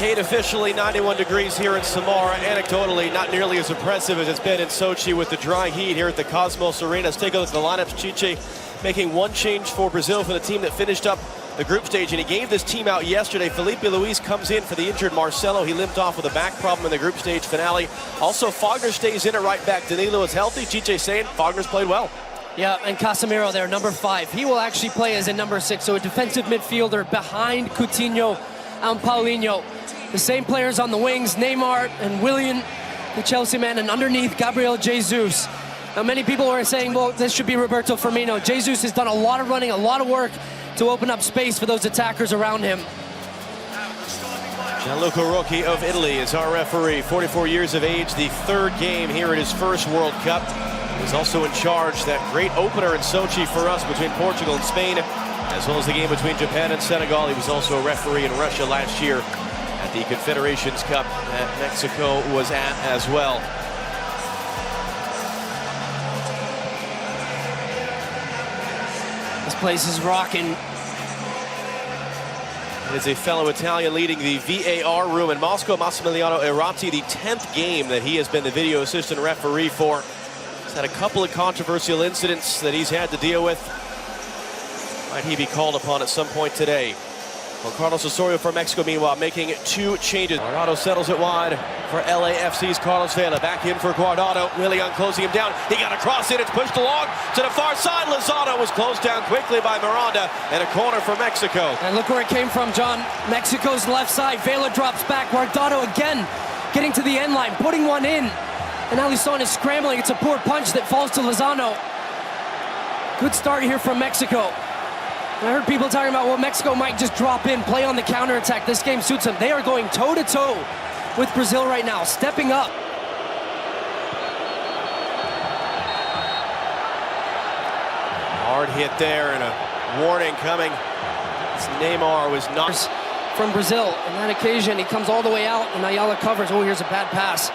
Kate, officially 91 degrees here in Samara. Anecdotally, not nearly as impressive as it's been in Sochi with the dry heat here at the Cosmos Arena. Let's take a look at the lineups. Chiche making one change for Brazil for the team that finished up the group stage, and he gave this team out yesterday. Felipe Luis comes in for the injured Marcelo. He limped off with a back problem in the group stage finale. Also, Fagner stays in at right back. Danilo is healthy. Chiche saying Fagner's played well. Yeah, and Casemiro there, number 5. He will actually play as a number 6, so a defensive midfielder behind Coutinho and Paulinho. The same players on the wings, Neymar and Willian, the Chelsea man, and underneath Gabriel Jesus. Now, many people are saying, well, this should be Roberto Firmino. Jesus has done a lot of running, a lot of work to open up space for those attackers around him. Gianluca Rocchi of Italy is our referee, 44 years of age, the 3rd game here at his first World Cup. He's also in charge that great opener in Sochi for us between Portugal and Spain, as well as the game between Japan and Senegal. He was also a referee in Russia last year at the Confederations Cup that Mexico was at as well. This place is rocking. It is a fellow Italian leading the VAR room in Moscow, Massimiliano Eratti, the 10th game that he has been the video assistant referee for. He's had a couple of controversial incidents that he's had to deal with. Might he be called upon at some point today? Well, Carlos Osorio for Mexico, meanwhile, making 2 changes. Guardado settles it wide for LAFC's Carlos Vela. Back in for Guardado. Willian closing him down. He got a cross in. It's pushed along to the far side. Lozano was closed down quickly by Miranda, and a corner for Mexico. And look where it came from, John. Mexico's left side. Vela drops back. Guardado again getting to the end line, putting one in. And Alisson is scrambling. It's a poor punch that falls to Lozano. Good start here from Mexico. I heard people talking about, well, Mexico might just drop in, play on the counterattack. This game suits them. They are going toe-to-toe with Brazil right now, stepping up. Hard hit there and a warning coming. Neymar was not from Brazil. On that occasion, he comes all the way out, and Ayala covers. Oh, here's a bad pass.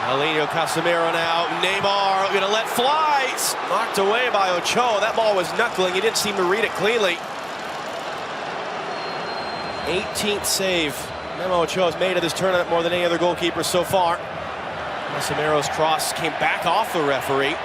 Paulinho, Casemiro now. Neymar going to let fly. Knocked away by Ochoa. That ball was knuckling. He didn't seem to read it cleanly. 18th save Memo Ochoa has made of this tournament, more than any other goalkeeper so far. Casemiro's cross came back off the referee.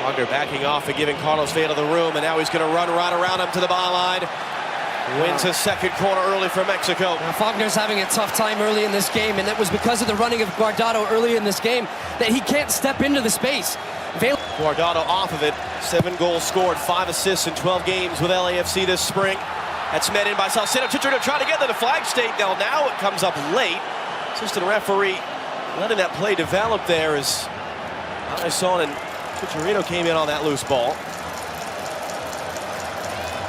Fagner backing off and giving Carlos Vela the room, and now he's going to run right around him to the byline. Wins his 2nd corner early for Mexico. Now, Fagner's having a tough time early in this game, and it was because of the running of Guardado early in this game that he can't step into the space. Guardado off of it. 7 goals scored, 5 assists in 12 games with LAFC this spring. That's met in by Salcedo. Chicharito trying to get to the flag stake. Now it comes up late. Assistant referee letting that play develop there as Alisson and Chicharito came in on that loose ball.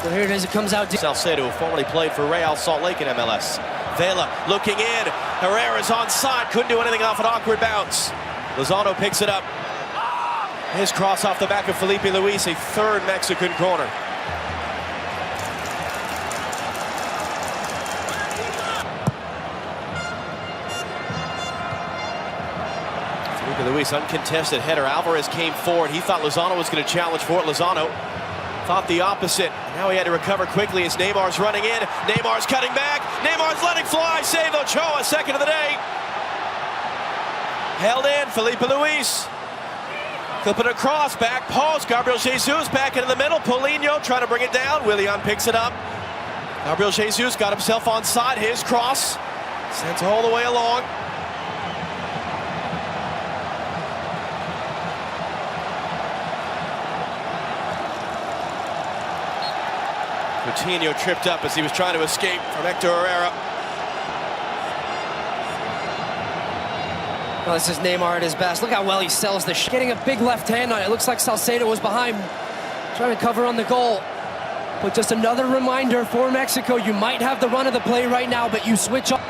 Well, here it is. It comes out. Salcedo, who formerly played for Real Salt Lake in MLS. Vela looking in. Herrera's onside. Couldn't do anything off an awkward bounce. Lozano picks it up. His cross off the back of Felipe Luis, a 3rd Mexican corner. Luis, uncontested header. Alvarez came forward. He thought Lozano was going to challenge for it. Lozano thought the opposite. Now he had to recover quickly as Neymar's running in. Neymar's cutting back. Neymar's letting fly. Save Ochoa, 2nd of the day. Held in. Felipe Luis. Clipping across. Back post. Gabriel Jesus back into the middle. Paulinho trying to bring it down. Willian picks it up. Gabriel Jesus got himself onside. His cross. Sent all the way along. Coutinho tripped up as he was trying to escape from Hector Herrera. Well, this is Neymar at his best. Look how well he sells the shot. Getting a big left hand on it. It looks like Salcedo was behind, trying to cover on the goal. But just another reminder for Mexico, you might have the run of the play right now, but you switch off.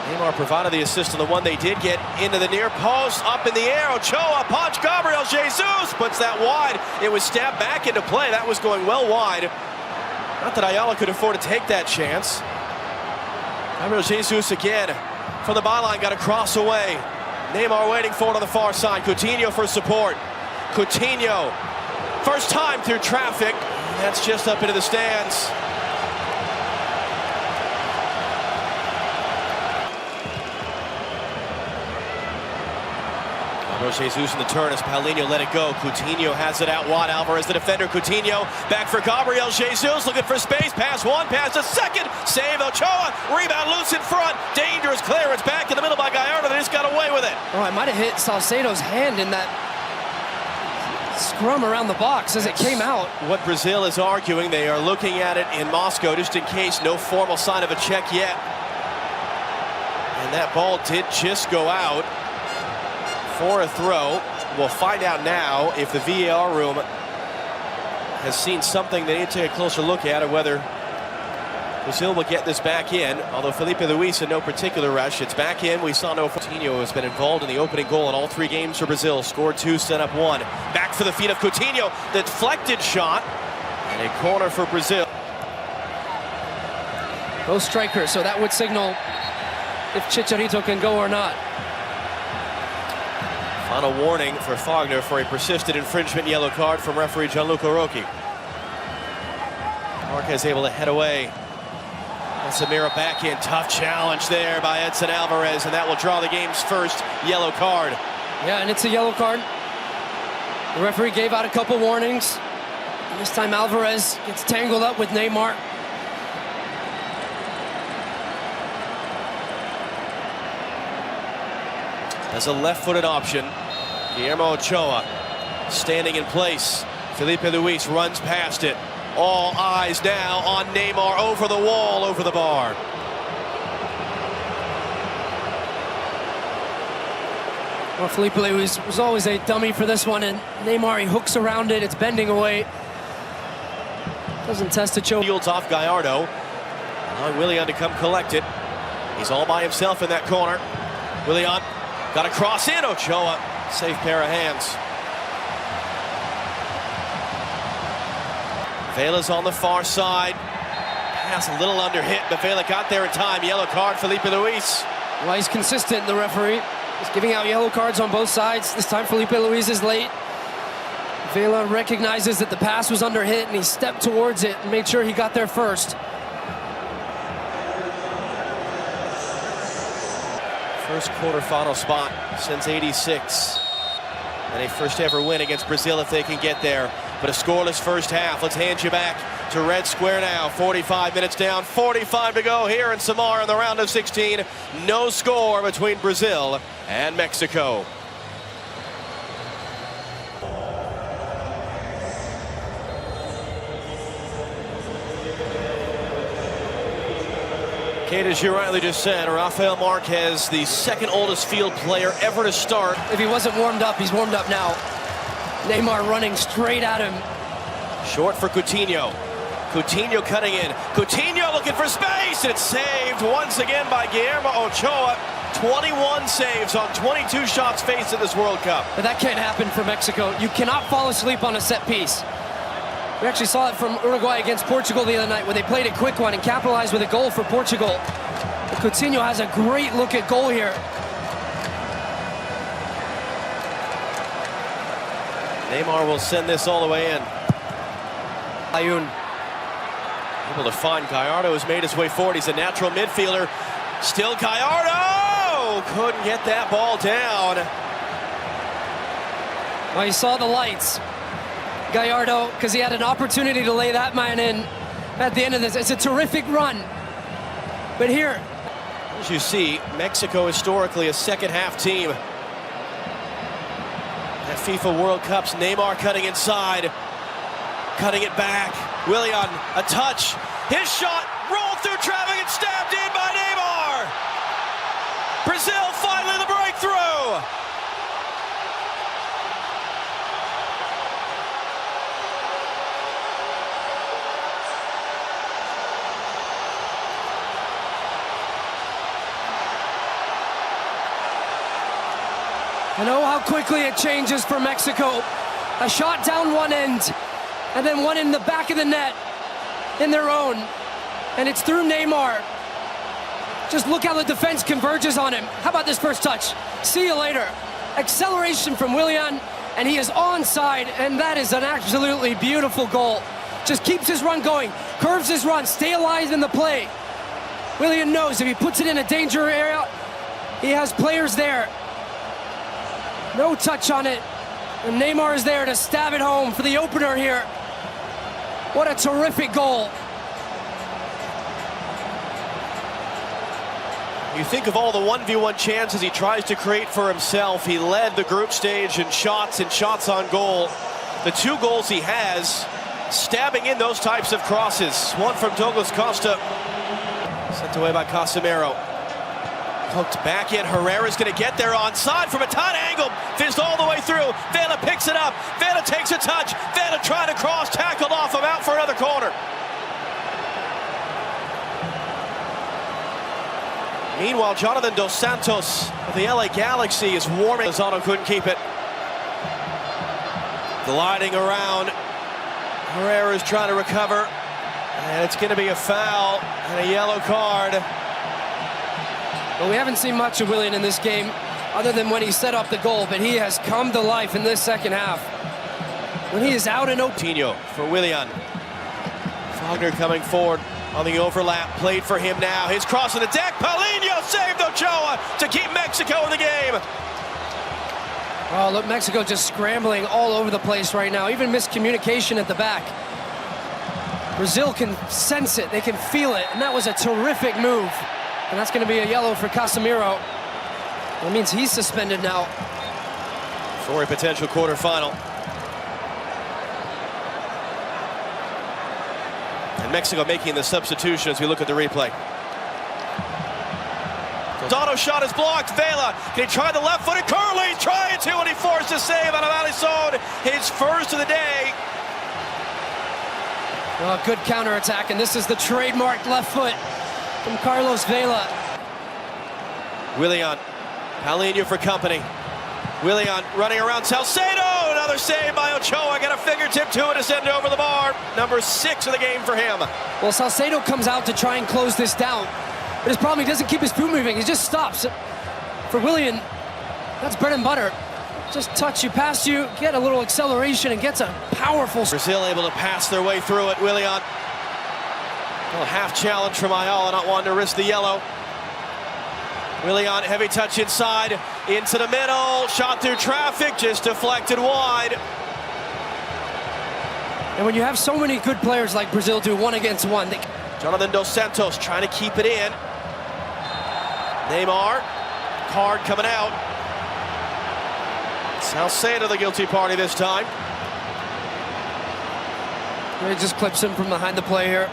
Neymar provided the assist on the one they did get into the near post, up in the air. Ochoa punch. Gabriel Jesus puts that wide. It was stabbed back into play. That was going well wide. Not that Ayala could afford to take that chance. Gabriel Jesus again from the byline, got a cross away. Neymar waiting for it on the far side. Coutinho for support. Coutinho, first time through traffic. That's just up into the stands. Jesus in the turn as Paulinho let it go. Coutinho has it out wide. Alvarez the defender. Coutinho back for Gabriel Jesus, looking for space. Pass one, pass a second. Save Ochoa. Rebound loose in front. Dangerous clearance back in the middle by Gallardo. They just got away with it. Oh, I might have hit Salcedo's hand in that scrum around the box as it came out. What Brazil is arguing, they are looking at it in Moscow just in case. No formal sign of a check yet. And that ball did just go out for a throw. We'll find out now if the VAR room has seen something they need to take a closer look at, or whether Brazil will get this back in. Although Felipe Luis in no particular rush, it's back in. We saw no. Coutinho has been involved in the opening goal in all 3 games for Brazil. Scored 2, set up 1. Back for the feet of Coutinho. The deflected shot and a corner for Brazil. No striker, so that would signal if Chicharito can go or not. Final warning for Fagner for a persistent infringement yellow card from referee Gianluca Rocchi. Marquez able to head away. And Samira back in. Tough challenge there by Edson Alvarez, and that will draw the game's first yellow card. Yeah, and it's a yellow card. The referee gave out a couple warnings. And this time Alvarez gets tangled up with Neymar. As a left-footed option, Guillermo Ochoa standing in place. Felipe Luis runs past it. All eyes now on Neymar, over the wall, over the bar. Well, Felipe Luis was always a dummy for this one, and Neymar, he hooks around it. It's bending away. Doesn't test a choke. Fields off Gallardo. Allowing Willian to come collect it. He's all by himself in that corner. Willian got a cross in. Ochoa, safe pair of hands. Vela's on the far side. Pass a little under hit, but Vela got there in time. Yellow card, Felipe Luis. Well, he's consistent, the referee. He's giving out yellow cards on both sides. This time Felipe Luis is late. Vela recognizes that the pass was under hit, and he stepped towards it and made sure he got there first. First quarterfinal spot since '86. And a first ever win against Brazil if they can get there. But a scoreless first half. Let's hand you back to Red Square now. 45 minutes down, 45 to go here in Samar in the round of 16. No score between Brazil and Mexico. Kate, as you rightly just said, Rafael Marquez, the second oldest field player ever to start. If he wasn't warmed up, he's warmed up now. Neymar running straight at him. Short for Coutinho. Coutinho cutting in. Coutinho looking for space, and it's saved once again by Guillermo Ochoa. 21 saves on 22 shots faced in this World Cup. But that can't happen for Mexico. You cannot fall asleep on a set piece. We actually saw it from Uruguay against Portugal the other night, where they played a quick one and capitalized with a goal for Portugal. But Coutinho has a great look at goal here. Neymar will send this all the way in. Ayun. Able to find Gallardo, who's made his way forward. He's a natural midfielder. Still Gallardo! Couldn't get that ball down. Well, he saw the lights. Gallardo, because he had an opportunity to lay that man in at the end of this. It's a terrific run. But here, as you see, Mexico historically a second half team. At FIFA World Cups, Neymar cutting inside, cutting it back. Willian, a touch. His shot rolled through traffic and stabbed in by Neymar. Brazil finally the breakthrough. and oh, how quickly it changes for Mexico. A shot down one end, and then one in the back of the net. in their own, and it's through Neymar. Just look how the defense converges on him. How about this first touch? See you later. Acceleration from Willian, and he is onside, and that is an absolutely beautiful goal. Just keeps his run going, curves his run, stay alive in the play. Willian knows if he puts it in a danger area, he has players there. No touch on it, and Neymar is there to stab it home for the opener here. What a terrific goal. You think of all the 1v1 chances he tries to create for himself. He led the group stage in shots and shots on goal. The 2 goals he has, stabbing in those types of crosses. One from Douglas Costa, sent away by Casemiro. Hooked back in, Herrera's gonna get there onside from a tight angle. Fizzed all the way through, Vela picks it up, Vela takes a touch, Vela trying to cross, tackled off him, out for another corner. Meanwhile, Jonathan Dos Santos of the LA Galaxy is warming. Lozano couldn't keep it. Gliding around. Herrera's trying to recover. And it's going to be a foul and a yellow card. Well, we haven't seen much of Willian in this game other than when he set up the goal, but he has come to life in this second half. When he is out and open. Coutinho for Willian. Fagner coming forward on the overlap, played for him now. His cross on the deck, Paulinho saved Ochoa to keep Mexico in the game. Oh, look, Mexico just scrambling all over the place right now, even miscommunication at the back. Brazil can sense it, they can feel it, and that was a terrific move. And that's going to be a yellow for Casemiro. That means he's suspended now. For a potential quarterfinal. And Mexico making the substitution as we look at the replay. Dono's shot is blocked. Vela, can he try the left-footed? Curley's trying to, and he forced a save out of Alisson. His first of the day. Well, good counterattack, and this is the trademark left foot from Carlos Vela. Willian, Paulinho for company. Willian running around Salcedo. Another save by Ochoa. Got a fingertip to it to send it over the bar. Number 6 of the game for him. Well, Salcedo comes out to try and close this down. But his problem, he doesn't keep his foot moving. He just stops. For Willian, that's bread and butter. Just touch you, pass you, get a little acceleration, and gets a powerful... Brazil able to pass their way through it. Willian. A little half challenge from Ayala, not wanting to risk the yellow. Willian, heavy touch inside, into the middle, shot through traffic, just deflected wide. And when you have so many good players like Brazil do, 1 against 1, Jonathan Dos Santos trying to keep it in. Neymar, card coming out. Salcedo the guilty party this time. He just clips him from behind the play here.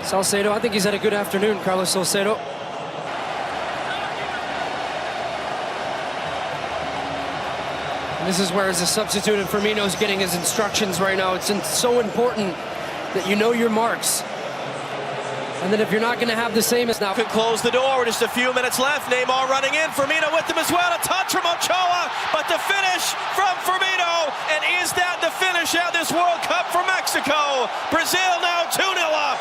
Salcedo, I think he's had a good afternoon, Carlos Salcedo. This is where, as a substitute, and Firmino's getting his instructions right now. It's so important that you know your marks. And then if you're not going to have the same as now. Could close the door with just a few minutes left. Neymar running in, Firmino with him as well. A touch from Ochoa, but the finish from Firmino. And is that the finish at this World Cup for Mexico? Brazil now 2-0 up.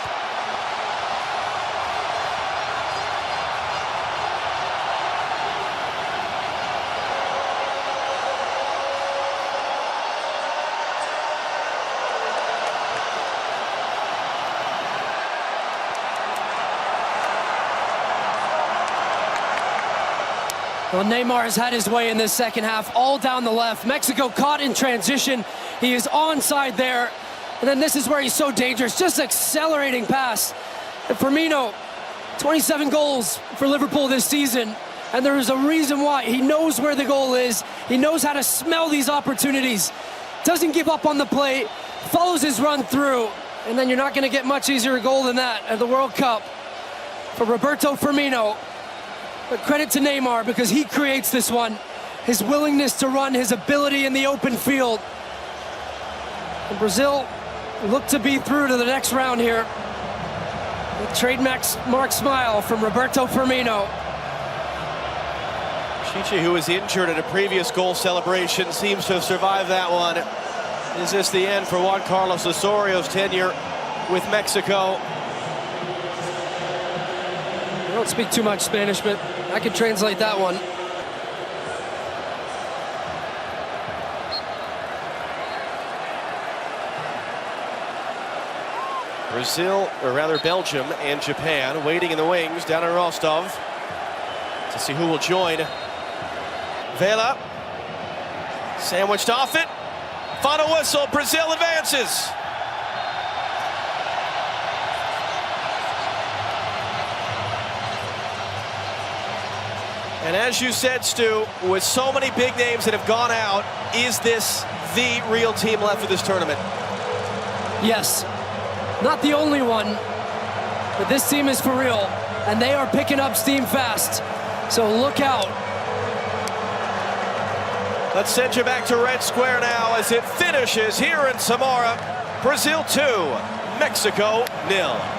Well, Neymar has had his way in this second half, all down the left. Mexico caught in transition. He is onside there. And then this is where he's so dangerous, just accelerating pass. And Firmino, 27 goals for Liverpool this season. And there is a reason why. He knows where the goal is. He knows how to smell these opportunities. Doesn't give up on the play, follows his run through. And then you're not going to get much easier goal than that at the World Cup for Roberto Firmino. But credit to Neymar, because he creates this one. His willingness to run, his ability in the open field. And Brazil look to be through to the next round here. The trademark smile from Roberto Firmino. Chichi, who was injured at a previous goal celebration, seems to have survived that one. Is this the end for Juan Carlos Osorio's tenure with Mexico. I don't speak too much Spanish, but I can translate that one. Brazil, or rather Belgium and Japan waiting in the wings down in Rostov to see who will join. Vela, sandwiched off it. Final whistle, Brazil advances. And as you said, Stu, with so many big names that have gone out, is this the real team left for this tournament? Yes. Not the only one, but this team is for real, and they are picking up steam fast. So look out. Let's send you back to Red Square now as it finishes here in Samara. Brazil 2, Mexico 0.